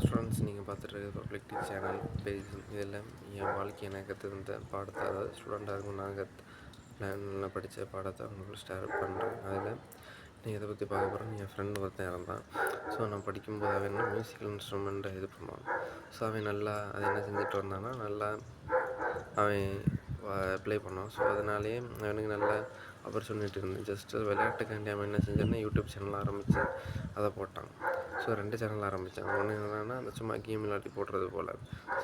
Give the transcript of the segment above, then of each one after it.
Students, நீங்கள் பார்த்துட்டு இருக்கிறது பப்ளிக் டீச் சேனல் பேஜ். இதில் என் வாழ்க்கையை நான் கற்றுருந்த பாடத்தை, அதாவது ஸ்டூடெண்ட்டாக இருக்கும் நான் படித்த பாடத்தை உங்களுக்கு ஷேர் பண்ணுறேன். அதில் நீங்கள் இதை பற்றி பார்க்க போகிறேன். என் ஃப்ரெண்டு ஒருத்தன் இருந்தான். ஸோ நான் படிக்கும்போது அவன் என்ன மியூசிக்கல் இன்ஸ்ட்ருமெண்ட்டை இது பண்ணுவான். ஸோ அவன் நல்லா அதை என்ன செஞ்சுட்டு வந்தான்னா, நல்லா அவன் ப்ளே பண்ணுவான். ஸோ அதனாலேயே அவனுக்கு நல்ல ஆப்பர்ச்சுனிட்டி இருந்து ஜஸ்ட்டு விளையாட்டுக்காண்டி அவன் என்ன செஞ்சான்னா, யூடியூப் சேனல் ஆரம்பித்து அதை போட்டான். ஸோ 2 சேனல் ஆரம்பித்தான். ஒன்று என்னென்னா, அந்த சும்மா கேம் விளையாட்டி போடுறது போல்.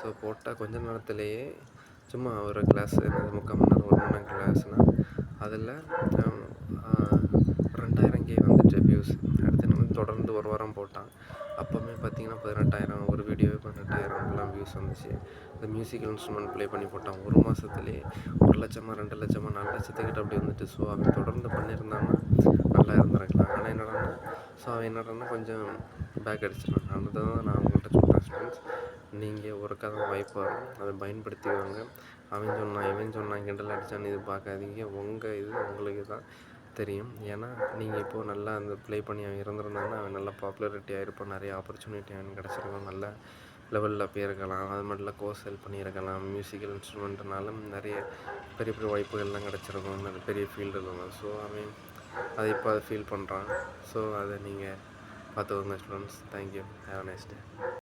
ஸோ போட்டால் கொஞ்ச நேரத்துலேயே சும்மா ஒரு கிளாஸ் 3/4 மணி நேரம் 1 மணி நேரம் கிளாஸ்னால் அதில் 2000K வந்துட்டு வியூஸ். அடுத்து என்ன தொடர்ந்து ஒரு வாரம் போட்டான். அப்போவுமே பார்த்திங்கன்னா 18,000, ஒரு வீடியோவே 18,000 அப்படிலாம் வியூஸ் வந்துச்சு. இந்த மியூசிக்கல் இன்ஸ்ட்ருமெண்ட் ப்ளே பண்ணி போட்டான். 1 மாதத்துலேயே 1,00,000 2,00,000 4,00,000 அப்படி வந்துட்டு. ஸோ அவன் தொடர்ந்து பண்ணியிருந்தான்னா நல்லா இருந்திருக்கலாம். ஆனால் என்னடான்னா கொஞ்சம் பேக் அடிச்சிடலாம். அதுதான் நான் உங்கள்கிட்ட சொல்கிறேன் ஸ்டூடெண்ட்ஸ். நீங்கள் ஒருக்கா தான் வாய்ப்பு வரும், அதை பயன்படுத்திவாங்க. இவன் சொன்னான் கிண்டல் அடித்தான்னு இது பார்க்காதீங்க. இது உங்களுக்கு தான் தெரியும். ஏன்னா நீங்கள் இப்போது நல்லா அந்த ப்ளே பண்ணி அவன் இருந்திருந்தாங்கன்னா அவன் நல்லா பாப்புலாரிட்டி ஆகிருப்பான். நிறைய ஆப்பர்ச்சுனிட்டி அவனுக்கு கிடச்சிருக்கும். நல்ல லெவலில் போயிருக்கலாம். அது மட்டும் இல்லை, கோர்ஸ் ஹெல்ப் பண்ணியிருக்கலாம். மியூசிக்கல் இன்ஸ்ட்ருமெண்ட்னாலும் நிறைய பெரிய பெரிய வாய்ப்புகள்லாம் கிடச்சிருக்கும். நல்ல பெரிய ஃபீல்டு இருக்கும். ஸோ அவன் அதை ஃபீல் பண்ணுறான். ஸோ அதை நீங்கள் பார்த்துக்கோங்க students. Thank you. Have a nice day.